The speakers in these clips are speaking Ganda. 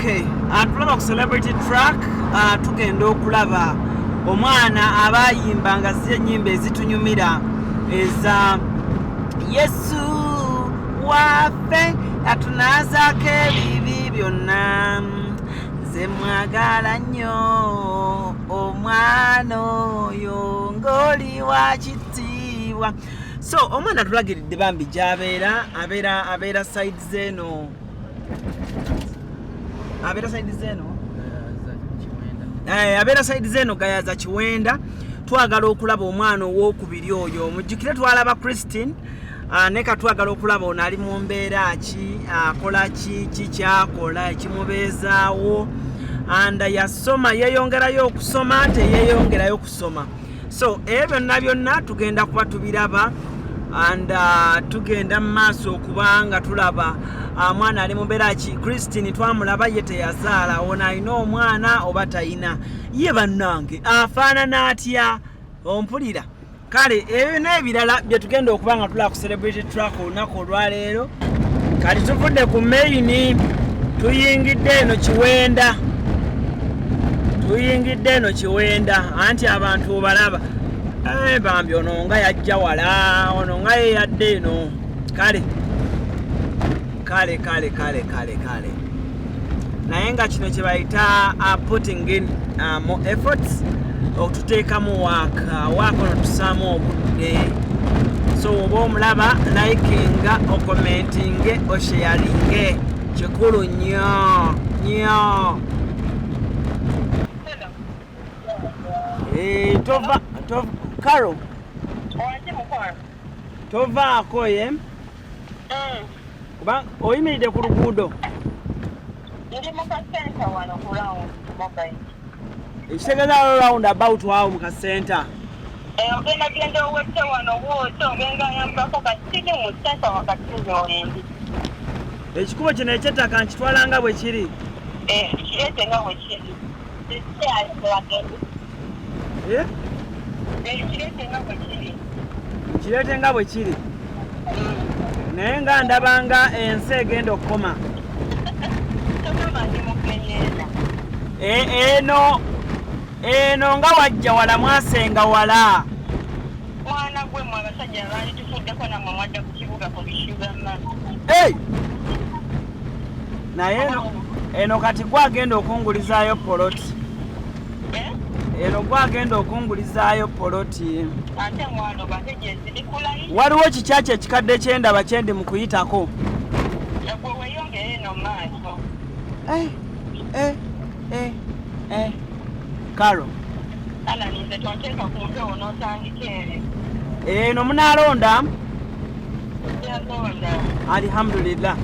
Okay, tulaba ku celebrity track tugenda okulaba omwana abayimba nga z'ennyimba ezitunyumira eza Yesu waffe atunazaako ebibi byonna nze mwagala nnyo omwana oyo ng'oli wa kitiibwa. So omwana tulagiridde bambi gy'abeera abeera side zeno abeera side zeno gayaza Kiwenda. Twagala okulaba omwana ow'okubiri oyo mujjukire twalaba Christine ne katwagala okulaba ono ali mu mbeera ki akola ki kyakola ekimubeezaawo anda yasoma yeeyongerayo okusoma teyeeyongerayo kusoma. So byonna byonna tugenda kuba tubiraba anda tugenda mu maaso okubanga tulaba mwana ali mu mbeera ki. Christine twamulaba ye teyazaala ono alina omwana oba tayina ye bannange afaanana atya ompulira. Kale ebyo n'ebirala bye tugenda okuba nga tulaba ku celebrity track olunaku olwaleero. Kati tuvudde ku maini tuyingidde eno Kiwenda anti abantu obalaba bambi ono nga yajja wala ono nga yeyadde eno. Kale naye nga kino kye bayita putting in more efforts okututeekamu waaka ono tusaamu obudde. So oba omulaba likinga okomentinge osharinge kikulu nnyo. Tova Karo tovaako ye kuba oyimiridde ku luguudo. Ndi mu kasenta wano ku round mobile. Ekitegeeza round about awo mu kasenta. Ogenda genda owette wano wooto ogenga yambako kasini mu senta wakati n'olendi. Ekikubo kino eky'ettaka nkitwala nga bwe kiri. Kirete nga bwe kiri. Kirete nga bwe kiri. Naye nga ndabanga ensi egenda okukoma. Eno nga wajja wala mwasenga wala. Mwana gwe mu abasajja baali tufuddeko nammwe mwadda ku kibuga ku bisugama. Naye eno kati gwagenda okungulizaayo poloti. Eno gwagenda okungulizaayo poloti. Ate mwano bateje zirikulayi. Waliwo kikyaki ekikadde kyendaba kyendi mu kuyitako. Gwe weyongere eno maaso. Karo. Ala nize tonteeka ku mpewo n'otandika ere. Eno munaalonda? Yalonda. Alhamdulillah.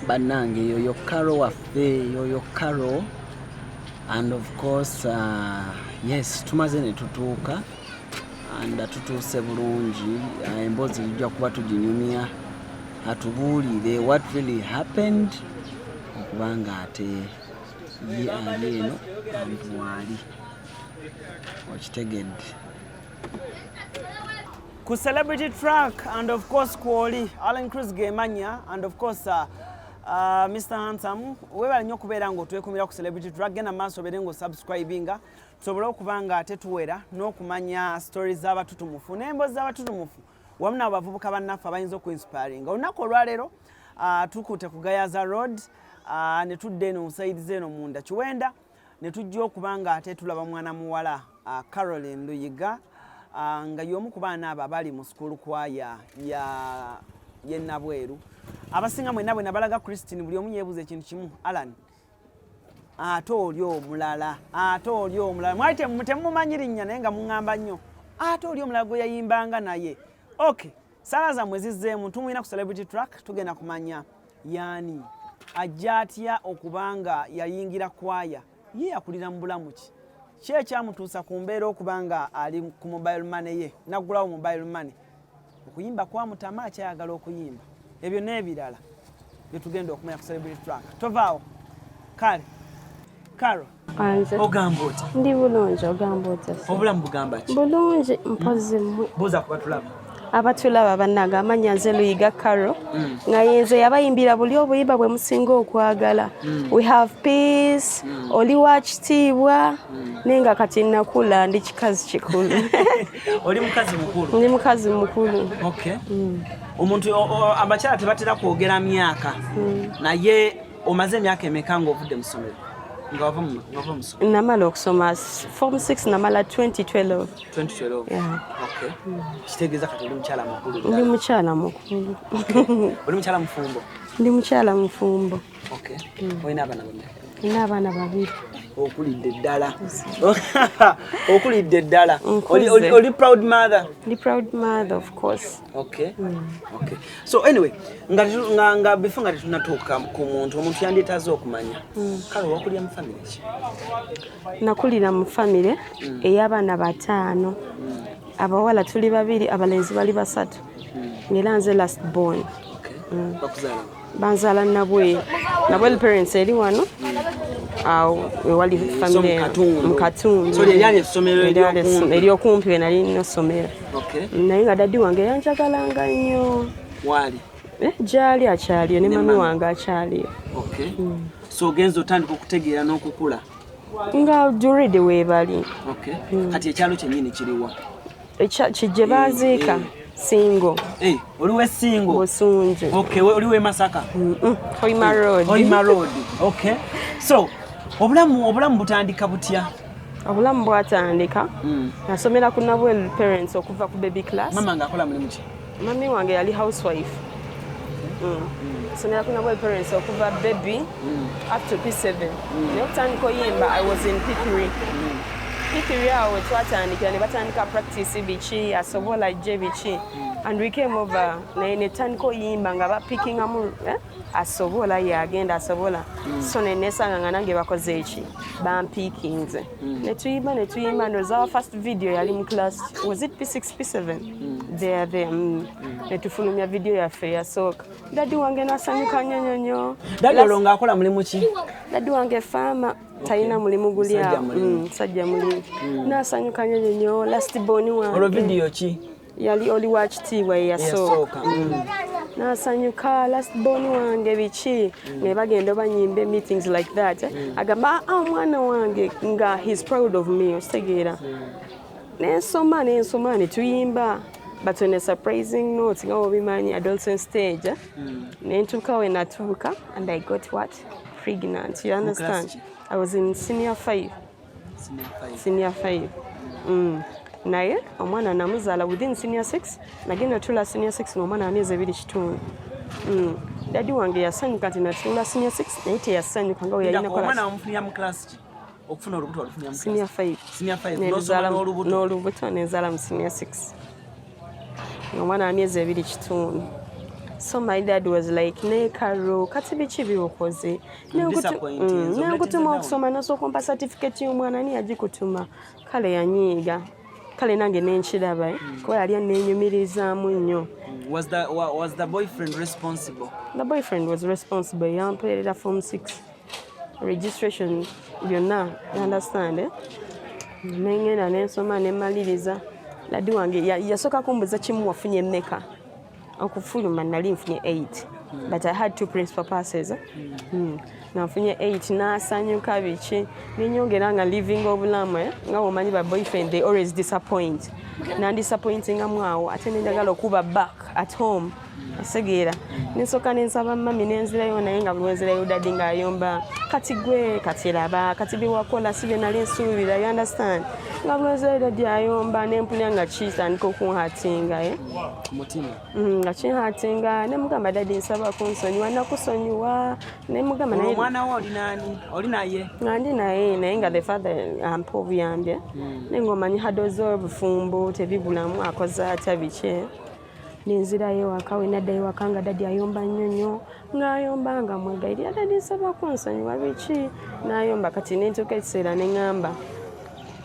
Bannange yoyo Karo waffe yoyo Karo. And of course yes tumaze ne tutuuka and tutuuse bulungi. Emboozi lijja kuba tuginyumya atubuulire what really happened okubanga ate ye ali eno abantu waali okitegedde ku celebrity track and of course kwoli Allen Cruz Gemanya and of course Mr. Handsome, webale nnyo okubeera ng'otwekumira ku celebrity track. Genda maaso obeere ng'osubscribinga tusobole okuba nga ate tuwera n'okumanya stories z'abatutumufu n'emboozi z'abatutumufu wamu n'abavubuka bannaffe abayinza okuinspiringa. Olunaku olwaleero tukutte ku Gayaza Road ne tudda eno side zeno munda Kiwenda ne tujja okuba nga ate tulaba mwana muwala Caroline Luyiga nga y'omu ku baana abo abali mu school choir ye Nabweru. Abasinga mwenna bwe nabalaga Christine buli omu yeebuuza ekintu kimu, Alan ate oli omulala mwali temumanyi linnya naye nga muŋŋamba nnyo ate oli omulala gwe yayimbanga naye. Okay, sala zammwe zizzeemu tumuyina ku celebrity track tugenda kumanya yaani ajja atya okubanga yayingira kwaya ye yakulira mu bulamu ki ekyamutuusa ku mbeera okubanga ali ku mobile money ye naggulawo mobile money okuyimba kwamutama akyayagala okuyimba. Ebyo n'ebirala bye tugenda okumanya ku celebrity track. Tovaawo. Kale Karo Anze. ogamba oti Ndi bulungi ogamba oti. obulamu bugamba ki Bulungi mpozi mmwe. buuza ku batulaba Abatulaba bannanga amanya nze Luyiga Carol nga yenze yabayimbira buli obuyimba bwe musinga okwagala. We have peace, oli wa kitiibwa nenga kati nakula ndi kikazi kikulu. oli mukazi mukulu Ndi mukazi mukulu. okay omuntu abakyala tebatera kwogera myaka naye omaze emyaka emeka ng'ovudde mu ssomero nga wava mu ssomero Namala okusoma form 6 namala 2012. 2012 Yeah. okay kitegeeza kati oli mukyala mukulu Ndi mukyala mukulu. oli mukyala mufumbo Ndi mukyala mufumbo. okay olina abaana bameka Nina abaana babiri. okulidde ddala okulidde ddala Nkuze. oli proud mother Ndi proud mother of course. okay okay so anyway nga before nga tunatuuka ku muntu omuntu yandyetaaze okumanya kale wakulira mu family ki Nakulira mu family ey'abaana bataano. Abawala tuli babiri, abalenzi bali basatu. Ngera nze last born. okay bakuzaala Banzala nabwe parents eri wano. Awo wali family mu Katundu. so lyali essomero eryokumpi we nali nosomera. okay Naye nga daddy wange yanjagalanga nnyo. wali Gyali akyaliyo ne mami wange akyaliyo. okay so ogenza otandika okutegeera n'okukula Nga duride weebali. okay kati ekyalo kyennyini kiriwa Kijje baziika singo. oliwe singo Busunju. okay oliwe Masaka Hoima Road. Hoima Road okay so obulamu butandika butya Obulamu bwatandika. Nasomera ku Nabwel parents okuva ku baby class. mama ng'akola mulimu ki Mami wange yali housewife. Nasomera ku Nabwel parents okuva baby up to P7. Naye okutandika oyimba I was in P3. P3 awo twatandikira ne batandika practice biki asobola jje biki and we came over ne tandika oyimba nga ba picking amu asobola yagenda asobola so ne nesanga nga nange bakoze eki bampikinze ne tuyimba no our first video yali mu class was it P6 P7 there ne tufulumya video yaffe yasooka daddy wange nasanyuka nyonyonyo daddy olonga akola mulimu ki daddy wange farmer tayina mulimu guli awo sajja mulimu nasanyuka nyonyonyo last born wange olwo video ki yali oli wa kitiibwa eyasooka nasanyuka last born wange biki ne bagenda banyimba meetings like that agamba omwana wange nga he's proud of me ositegeera nensoma ne tuyimba but on a surprising note nga obimanyi adolescent stage nentuuka we natuuka and I got what pregnant you understand I was in senior 5 naye omwana namuzaala within senior 6 nagenda tula senior 6 n'omwana amyezi 2 daddy wange yasanyuka nti natula senior 6 naye teyasanyuka nga weyalina omwana amufunira mu class ki okufuna olubuto olufunira mu senior 5 n'olubuto nenzaala mu senior 6 omwana amyezi 2 so my dad was like ne Karo kati biki byokoze nekutuma okusoma nosooka ompa certificate y'omwana ni yagikutuma kale yanyiiga kale nange nenkiraba kuba yali anenyumirizaamu nnyo. Was the boyfriend responsible? The boyfriend was responsible. Yampeerera form 6 registration byonna, you understand nengenda nensoma nemaliriza. Daddy wange yasooka kumbuza kimu wafunye mmeka okufuluma nali nfunye 8 but I had 2 principal passes nafunye 8 nasanyuka biki nenyongera nga living obulamu nga omanyi ba boyfriend they always disappoint disappointing amwawo ate nenjagala okuba back at home asegeera nensoka nensaba mami nenzirayo naye nga bulwenzirayo daddy ng'ayomba kati gwe kati raba kati biwakola sibe nali nsuubira you understand nga bulwenzirayo daddy ayomba nempunya nga kitandika okunhatinga mutima nga kinhatinga nemugamba daddy nsaba kunsonyiwa nakusonyiwa nemugamba naye omwana wo oli nani oli naye ndi naye nga the father ampa obuyambye nengomanyi hadoze obufumbo tebibulamu akoze atya biki nenzirayo waka we naddayo waka nga daddy ayomba nnyonyo ng'ayomba nga mwegayirira daddy nsaba kunsonyiwa biki n'ayomba kati nentuuka ekiseera neŋŋamba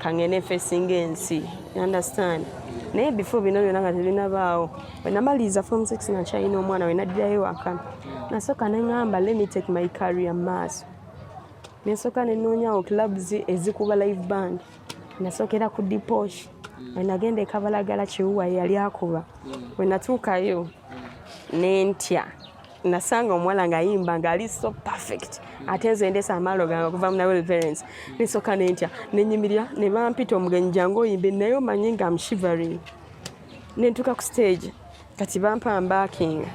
kangene facing ensi you understand naye before bino byonna nga tebinabaawo bwe namaliriza form 6 nakyalina omwana we naddirayo waka nasooka neŋŋamba let me take my career maaso Nesooka ne nnoonyawo clubs ezikuba live band. Nasookera ku Diposh. We nagenda e Kabalagala Kiwuwa yali akuba. We natuukayo ne ntya. Nasanga omuwala ng'ayimba ng'ali so perfect. Ate nze ndeesa amaalo gange okuva mu Nawel Parents. Nesooka ne ntya. Ne nnyimirira ne bampita omugenyi jangu oyimbe naye omanyi nga I'm shivering. Ne ntuuka ku stage. Kati bampa backing.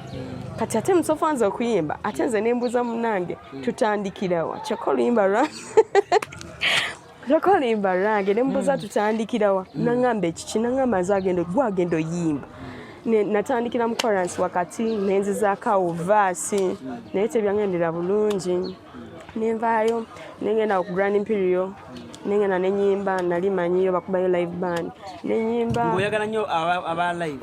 Kati ate musofa nze okuyimba. Ate nze ne mbuuza munnange tutandikirawa. Kyokolimba lwa. Kyokolimba lwange ne mbuuza tutandikirawa. Nangamba ekiki nangamba nze agenda oyimba. Natandikira mu chorus wakati nenzizaako verse naye tebyangendera bulungi. Nenvaayo nengenda ku Grand Imperial nengenda nenyimba nali manyiyo bakubayo live band nenyimba oyagala nnyo aba live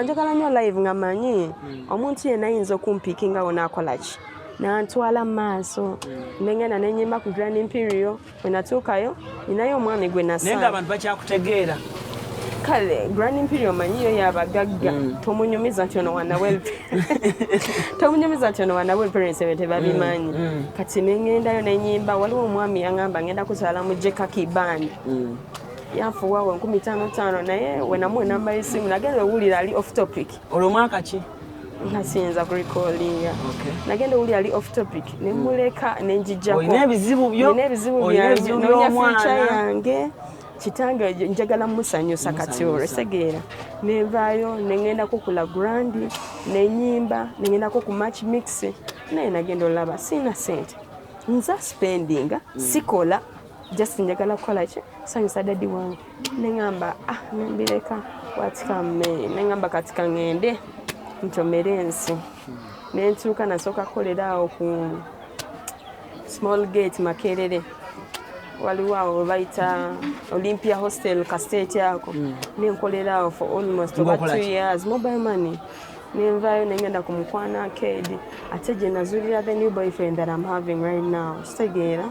njagala nnyo live nga manyi omuntu yenna ayinza okumpiikingawo n'akola ki n'antwala mu maaso nengenda nenyimba ku Grand Imperial we natuukayo ninayo omwami gwe nasa naye ng'abantu bakyakutegeera kale Grand Imperial manyiyo y'abagagga tomunyumiza nti ono wa Nawel tomunyumiza nti ono wa Nawel Parents tebabimanyi kati nengendayo nenyimba waliwo omwami yangamba ngenda kuzaala mu Jekaki band yanfuwawo 15,500 naye we namuwa enamba y'essimu nagenda owulira ali off topic olwo mwaka ki nasinza ku recallinga nagenda owulira ali off topic nemuleka nenjijjako olina ebizibu byange noonya future yange kitange njagala musanyusa kati olwo segeera nenvaayo nengendako ku La Grandi nenyimba nengendako ku match mix naye nagenda olaba sina sente nza spendinga sikola just njagala kukola ki sanyusa dadi wange nengamba nembireka watikamme nengamba kati kangende ntomere ensi nentuuka nasooka kukolera awo ku Small Gate Makerere waliwo awo bayita Olympia Hostel Kastate ako nenkolera awo for almost over 2 years mobile money nenvaayo nengenda ku Mukwana Arcade ate gye nazuulira the new boyfriend that I'm having right now kitegeera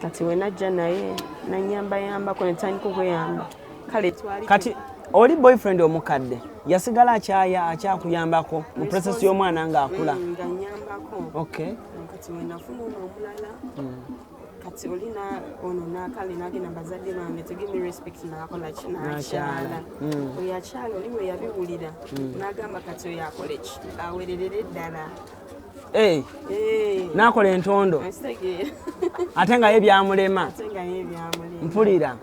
kati we najja naye nanyambayambako netandika okweyamba kale kati oli boyfriend omukadde yasigala akyakuyambako mu process y'omwana ng'akula nganyambako kati we nafuna omulala kati olina ono nakale nagenda bazadde bange to give me respect nakola kinakyala oyakyala oli we yabiwulira nagamba kati oyakola ki awererere ddala nakola entondo ate nga ye byamulema mpulira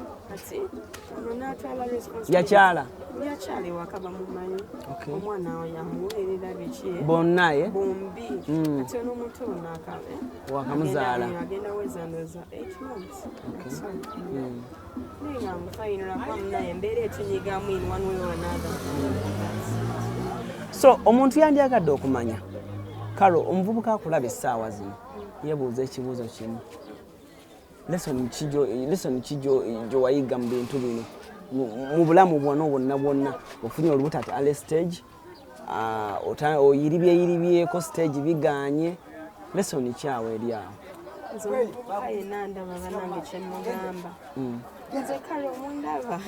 yakyala ewaka bamumanyi omwana we yamuweerera biki bonna ye bombi ate n'omuntu ono wakamuzaala agenda wezanoza 8 months naye nga mufayinirako munaye embeera etunyigamu in one way or another. So omuntu yandyagadde okumanya kalo omuvubuka akulaba essaawa zino yebuuza ekibuuzo kimu lesson kijo gyowayiga mu bintu bino mu bulamu bwonna ofunye olubuto ati ale stage oyiribyeko stage biganye lesson kyawe eri awo omuvubuka yenna ndaba banange kyemugamba nze kale omundaba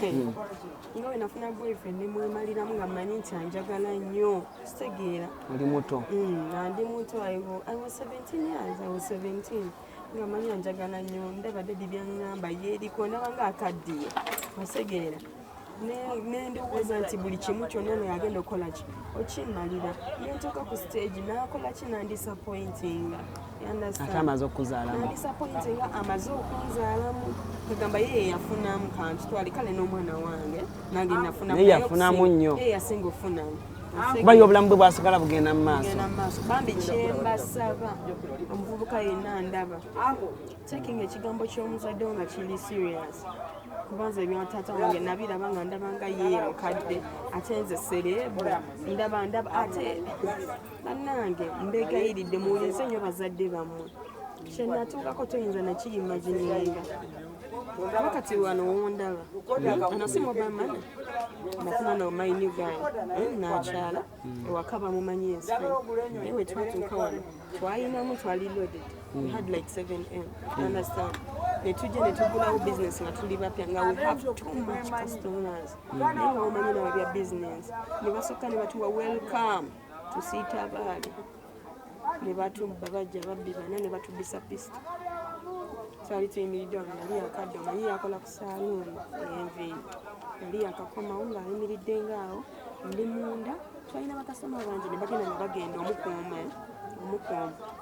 nga we nafuna boyfriend nemwemaliramu nga mmanyi nti anjagala nnyo kitegeera oli muto ndi muto I was 17 years I was 17 nga mmanyi anjagala nnyo ndaba dadi byaŋŋamba yeeriko ndaba nga akaddiye osegeera nendowooza nti buli kimu kyonna neyagenda okukola ki okimmalira nentuuka ku stage nakola ki nandisappointinga ate amaze okuzaalamu nandisappointinga amaze okunzaalamu kagamba ye yafunamu kantu twali kale n'omwana wange nange nafunamu naye yafunamu nnyo yasinga ofunamu kuba ye obulamu bwe bwasigala bugenda mu maaso bambi kyembasaba omuvubuka yenna ndaba taking ekigambo ky'omuzadde wo nga kiri serious kubanza ebya taata wange nabiraba nga ndaba nga ye mukadde ate nze serebu ndaba ate bannange mbegayiridde muwulirize nnyo bazadde bammwe kyenatuukako toyinza nakiyimagininga kuba kati wano wondaba anasimu bamana nafuna no my new guy nakyala ewaka bamumanyi ensifani naye we twatuuka wano twayinamu twali loaded we had like 7M you understand netujja netugulawo business nga tuli bapya nga we have too much customers naye nga womanyi nawe bya business ne basooka ne batuwa welcome tusiita baali ne batubba bajja babbi bana ne batubisa pista twali tuyimiridde wano yali yakadde omanyi yakola ku saaluuni enviiri yali yakakomawo ng'ayimiridde ngaawo ndi munda twalina bakasoma bangi ne bagenda omukuuma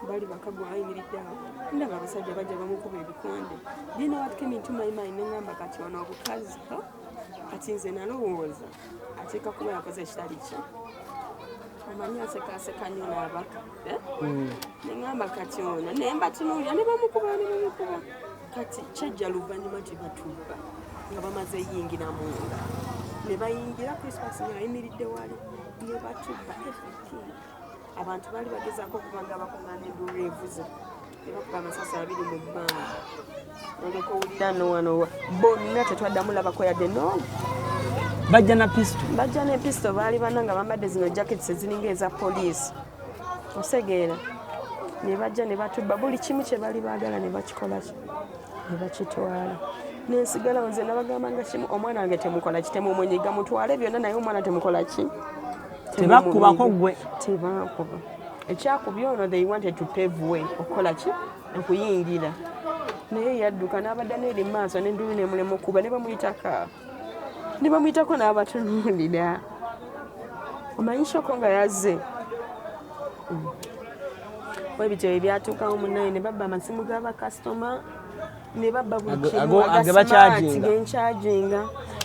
bali bakagwa ayimiridde awo ndaba abasajja bajja bamukuba ebikonde dino what came into my mind neŋŋamba kati ono obukazi kati nze nalowooza ateeka kuba yakoze ekitali kye amanyi asekaaseka nnyo n'abaka neŋŋamba kati ono naye mbatunuulira ne bamukuba kati kyajja luvannyuma gye batubba nga bamaze yingira munda ne bayingira Christmas ng'ayimiridde wali ne batubba everything abantu baali bagezaako okubanga bakuŋŋaana enduulu evuze ne bakuba amasasi 2 mu bbanga oleka owulira nowano bonna tetwaddamu labako yadde no bajja na pisto baali bana nga bambadde zino jackets eziringa eza poliisi osegeera ne bajja ne batubba buli kimu kye baali baagala ne bakikolaki ne bakitwala nensigalawo nze nabagamba nga kimu omwana wange temukola ki temumwenyiga mutwale byonna naye omwana temukola ki tebakubako gwe tebakuba ekyakubya ono they wanted to pave way okukola ki okuyingira naye yadduka n'abadda n'eri maaso n'enduulu nemulema okuba ne bamuyitako n'abatunuulira omanyi shoko nga yazze webityo ebyatuukawo munaye ne babba amasimu g'abakasitoma ne babba buli kimu agasimaati genkyaginga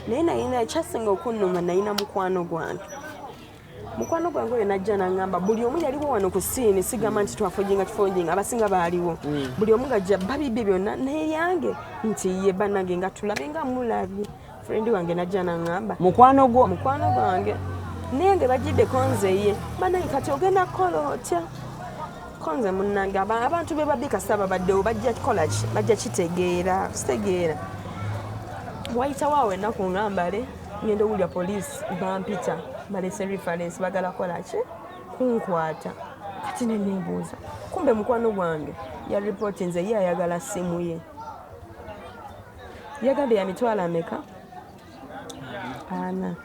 naye ekyasinga okunnuma nayina mukwano gwange oyo najja n'aŋŋamba buli omu yaliwo wano ku siini sigamba nti twafoginga abasinga baaliwo buli omu gajja babibye byonna n'eryange nti ye bannange nga tulabe nga mulabye frendi wange najja n'aŋŋamba mukwano gwange naye nga bagiddeko nze ye bannange kati ogenda kukola otya konze munnange abantu be babbi kasaba baddewo bajja kukola ki bajja kitegeera wayitawo awo ennaku ngambale ngenda owulira poliisi bampita balese reference bagala kola ki kunkwata kati neneebuuza kumbe mukwano gwange ya report nze ye ayagala simu ye yagadde ya mitwalo ameka ana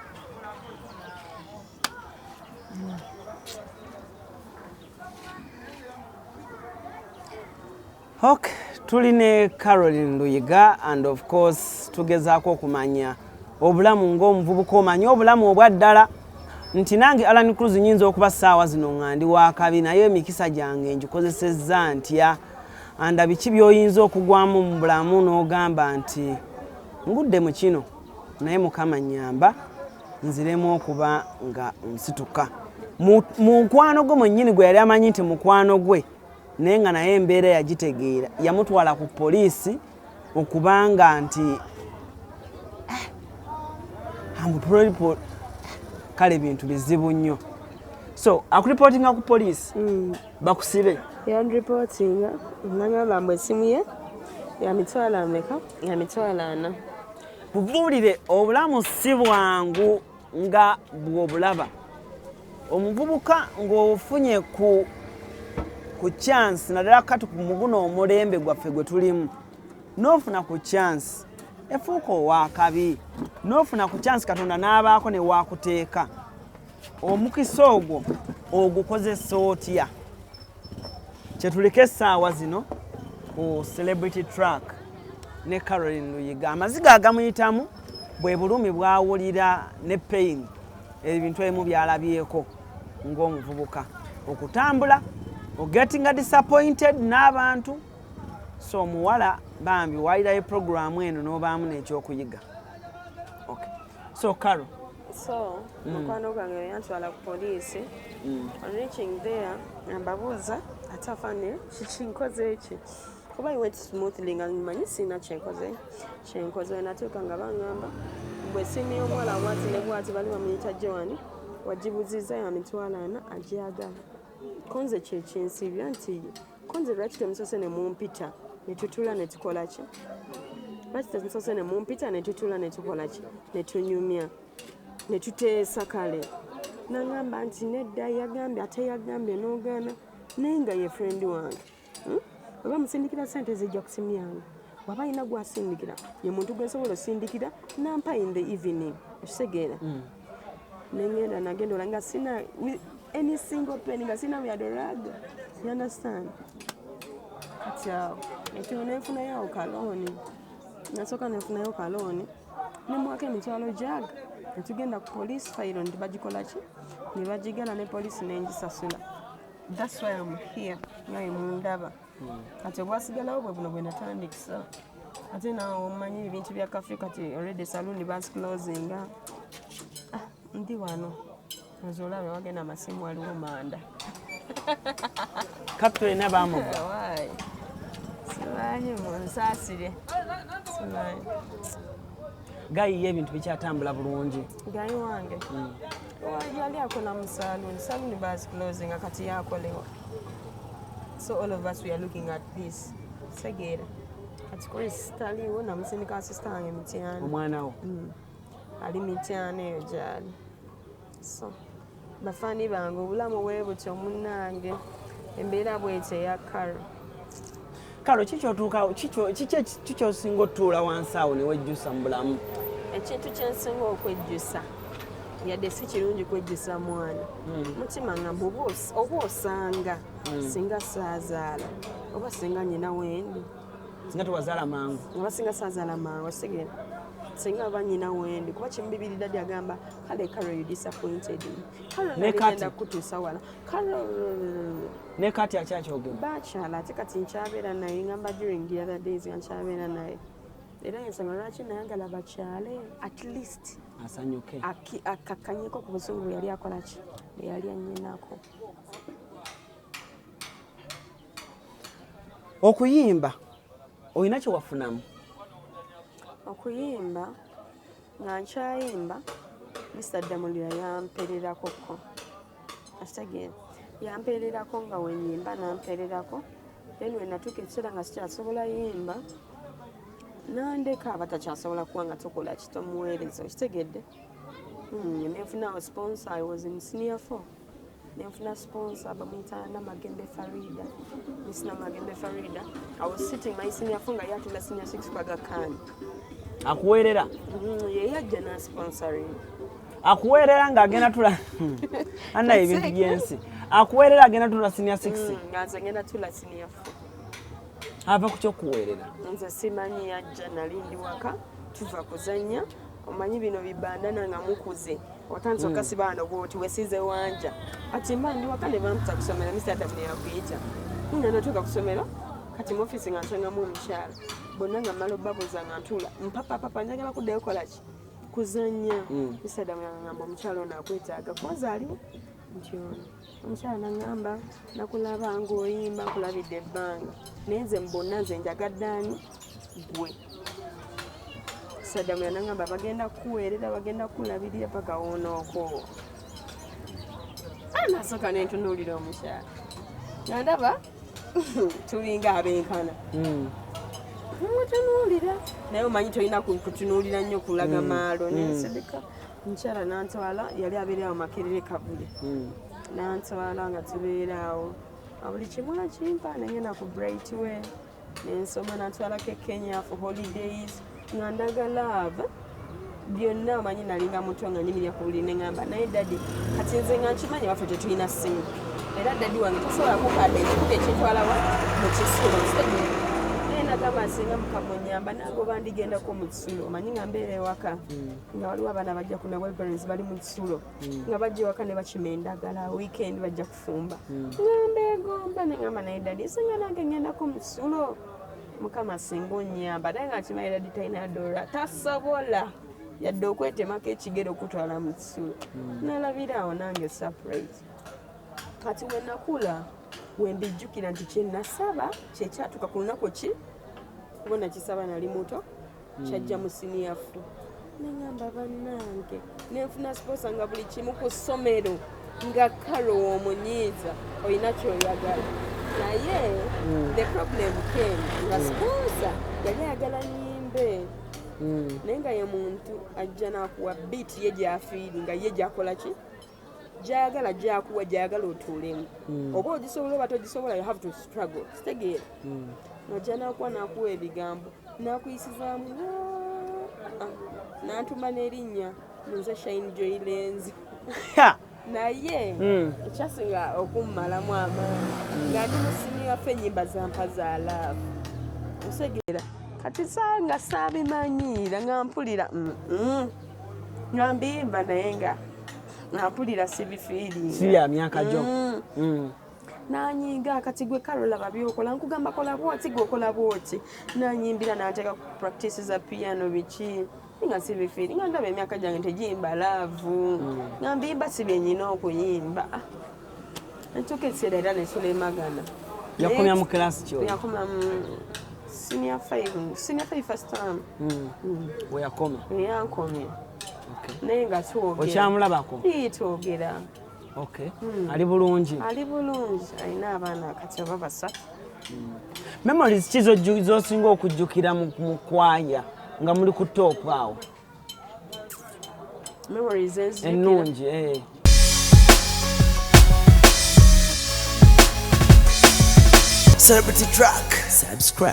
Okay, tuli ne Caroline Luyiga and of course tugezaako okumanya obulamu ng'omuvubuka omanyi obulamu obwaddala nti nange Alan Cruz nyinza okuba ssaawa zino nga ndi wakabi naye emikisa gyange ngikozesezza ntya anda biki by'oyinza okugwamu mu bulamu n'ogamba nti ngudde mu kino naye Mukama nnyamba nziremu okuba nga nsituka mukwano gwe mwennyini gwe yali amanyi nti mukwano gwe naye nga naye embeera yagitegeera yamutwala ku poliisi okubanga nti kale bintu bizibu nnyo so akuripotinga ku poliisi bakusibe yandiripotinga nangamba mbu essimu ye yamitwalo ameka yamitwalo ana bubuulire obulamu si bwangu nga bw'obulaba omuvubuka ng'ofunye ku chance naddala kati ku muguno omulembe gwaffe gwe tulimu n'ofuna ku chance efuuka owakabi n'ofuna ku chance Katonda n'abaako ne waakuteeka omukisa ogwo ogukozesa otya kyetulika essaawa zino ku Celebrity Track ne Caroline Luyiga amaziga agamuyitamu bwe bulumi bwawulira ne pain ebintu ebimu byalabyeko ng'omuvubuka okutambula ogetinga disappointed n'abantu so omuwala bambi wayirayo programu eno n'obaamu n'ekyokuyiga okay so Carol mukwano gwange yantwala ku poliisi on reaching there mbabuuza ate afane kikinkoze eki kuba iwent smoothly nga mmanyi sina kyenkoze natuuka nga baŋŋamba bwe simu y'omuwala bwati ne bwati bali bamuyita Joan wagibuziza ya mitwalo ana agyagala konze kyekinsibya nti konze lwaki temusose ne mumpita ne tutula ne tukola ki lwaki temusose ne mumpita ne tutula ne tukola ki ne tunyumya ne tuteesa kale n'aŋŋamba nti nedda yagambye ate yagambye n'ogaana naye nga ye frendi wange oba musindikira sente zijja ku simu yange waba alina gwasindikira ye muntu gwensobola osindikira nampa in the evening ekitegeera nengenda nagenda olanga sina any single penny nga sina myadolaga you understand kati awo ekyo nenfunayo kalooni nasooka nenfunayo kalooni nemwaka emitwalo gyaga netugenda ku police file nti bagikola ki ne bagigala ne poliisi nengisasula. That's why I'm here naye mundaba kati obwasigalawo bwe buno bwe natandikisa ate naawe omanyi ebintu bya kafe kati already saloon basclosinga ndi wano ozo olabe wagenda amasimu waliwo manda Kapitole n'abaamu simanyi munsaasire simanyi gayiyo ebintu bikyatambula bulungi gayi wange yali akola mu saloon basclosinga kati yakolewa. So all of us we are looking at this segera kati Chris taliwo namusindika asista wange Mityana omwana wo ali Mityana eyo gyali. So bafaani bange obulamu bwe butyo munnange embeera bwetyo eya Karo kikyotuukawo kikyosinga otuula wansi awo ne wejjusa mu bulamu? Ekintu kyensinga okwejjusa yadde si kirungi kwejjusa mwana mutima ngamba oba osanga singa saazaala oba singa nyina wendi singa tewazaala mangu oba singa saazaala mangu osigera singa aba nyina wendi kuba kimubibirira ddi agamba kale Carol you disappointed me Carol nagenda kutuusa wala Carol ne kati akyakyogera bakyala ate kati nkyabeera naye ngamba during the other days nga nkyabeera naye era ensonga lwaki nayagala bakyale at least asanyuke akakkanyeko ku busungu bwe yali akola ki bwe yali annyinako. okuyimba olina kye wafunamu? Okuyimba nga nkyayimba Mr. Damulira yampererakoko akitegeera yampererako nga wenyimba nampererako then we natuuka ekiseera nga sikyasobola yimba nandeka abatakyasobola kuba nga tokola kitomuweereza okitegedde. Nenfunawo sponsor I was in senior 4 nenfuna sponsor bamuyita Namagembe Farida Miss Namagembe Farida I was sitting my senior 4 nga yatula senior 6 kwa Gakani akuweerera yeyajja na sponsoring akuweerera ng'agenda tula anna ebintu byensi akuweerera agenda tula senior 6 nga nze ngenda tula senior 4 ava ku ky'okuweerera nze simanyi yajja nali ndi waka tuva kuzannya omanyi bino bibandana nga mukuze otandise okasiba wano bwoti wesize wanja ati mba ndi waka ne bamputa kusomera Mr. Damulira yakuyita nga natuuka kusomera kati mu ofiisi nga nsangamu omukyala bonna nga mmala obbabuuza nga ntula mpapapapa njagala kuddayo kola ki kuzannya Mr. Damulira ngamba omukyala ono akwetaaga kubaza aliwo nti ono omukyala nagamba nakulaba ng'oyimba nkulabidde ebbanga naye nze mbonna nze njagadde ani gwe. Mr. Damulira nagamba bagenda kuweerera bagenda kulabirira paka wonooko nasooka nentunuulira omukyala nga ndaba tulinga abenkana mutunuulira naye omanyi tolina kutunuulira nnyo kulaga maalo nensindika omukyala nantwala yali abeerawo Makerere Kavule nantwala nga tubeeraawo buli kimu akimpa nengenda ku Brightway nensoma nantwalako e Kenya for holidays nga ndaga love byonna omanyi nalinga muto nga nyimirya ku buli neŋŋamba naye dadi kati nze nga nkimanyi waffe tetulina ssimu era dadi wange tasobola kukadde ekikuta ekitwalawa mu kisulo naye nagamba singa mukamonyamba nange oba ndigendako mu kisulo omanyi nga mbeera ewaka nga waliwo abaana bajja ku Nawel parents bali mu kisulo nga bajja ewaka ne bakima endagala weekend bajja kufumba ngamba egomba neŋŋamba naye dadi singa nange ngendako mu kisulo mukama singa onyamba naye nga kimanyi dadi talina dola tasobola yadde okwetemako ekigere okutwala mu kisulo nalabiraawo nange surprise kati we nakula wembijjukira nti kyenasaba kyekyatuuka ku lunaku ki kubona kisaba nali muto kyajja mu senior 4 neŋŋamba bannange nenfuna siposa nga buli kimu ku ssomero nga Carol omunyiiza olina kyoyagala naye the problem came nga siposa yali ayagala nyimbe naye nga ye muntu ajja n'akuwa biiti ye gyafiiri nga ye gyakola ki gyayagala gyakuwa gyayagala otuulemu oba ogisobola oba togisobola you have to struggle kitegeera nojja n'akuwa n'akuwa ebigambo n'akuyisizaamu n'antuma n'erinnya nze Shine Joy Lenzi naye ekyasinga okummalamu amaanyi nga ndi musini waffe ennyimba zampa za laavu Osegera kati sanga sabimanyiira nga mpulira nga mbimba naye nga mpulira sibifiiringa si ya myaka gyo nanyiga kati gwe Karola babyokola nkugamba kola bwoti gwokola bwoti nanyimbira nateeka practice za piano biki nga sibifiiri nga ndaba emyaka gyange tegimba laavu nga mbimba si byenyina okuyimba entuuka ekiseera era nesula emagana yakomya mu class kyo yakomya mu senior 5 first term weyakomya yankomya naye nga twogera okyamulabako twogera ali bulungi alina abaana kati aba basatu memories ki zosinga okujjukira mu kwaya nga muli ku top awo memories ennungi Celebrity Track. Subscribe.